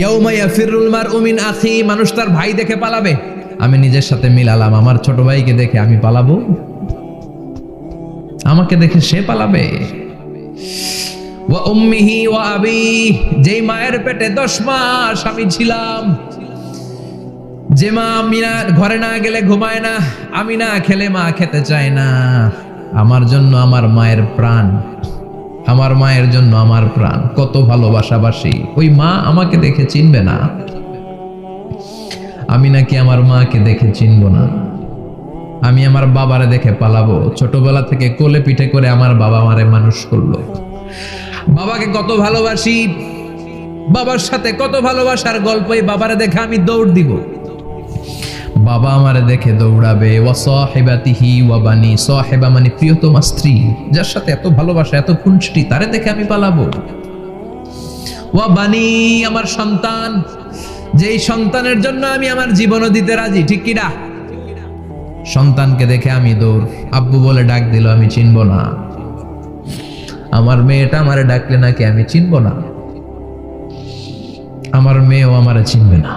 ইয়াউমা ইয়াফিরুল মারউ মিন আখি, মানুষ তার ভাই দেখে পালাবে। আমি নিজের সাথে মিলালাম, আমার ছোট ভাইকে দেখে আমি পালাবো? আমাকে দেখে সে পালাবে? ওয়া উম্মিহি ওয়া আবি, যেই মায়ের পেটে 10 মাস আমি ছিলাম, যে মা আমি না ঘরে না গেলে ঘুমায় না, আমি না খেলে মা খেতে চায় না, আমার জন্য আমার মায়ের প্রাণ, আমার মায়ের জন্য আমার প্রাণ, কত ভালোবাসাবাসী। ওই মা আমাকে দেখে চিনবে না, আমি নাকি আমার মাকে দেখে চিনব না। আমি আমার বাবারে দেখে পালাবো। ছোটবেলা থেকে কোলে পিঠে করে আমার বাবা আমারে মানুষ করলো, বাবাকে কত ভালোবাসি, বাবার সাথে কত ভালোবাসার গল্প, এই বাবারে দেখে আমি দৌড় দিব, বাবা আমারে দেখে দৌড়াবে। ওয়া সাহিবাতিহি ওয়া বানি, সাহিবা মানে প্রিয়তমা স্ত্রী, যার সাথে এত ভালোবাসা এত খুনসুটি, তারে দেখে আমি পালাবো। ওয়া বানি, আমার সন্তান, যেই সন্তানের জন্য আমি আমার জীবনও দিতে রাজি, ঠিক কিনা? সন্তানকে দেখে আমি দৌড়। আব্বু বলে ডাক দিল, আমি চিনব না। আমার মেয়েটা আমারে ডাকলে নাকি আমি চিনব না, আমার মেয়েও আমারে চিনবে না।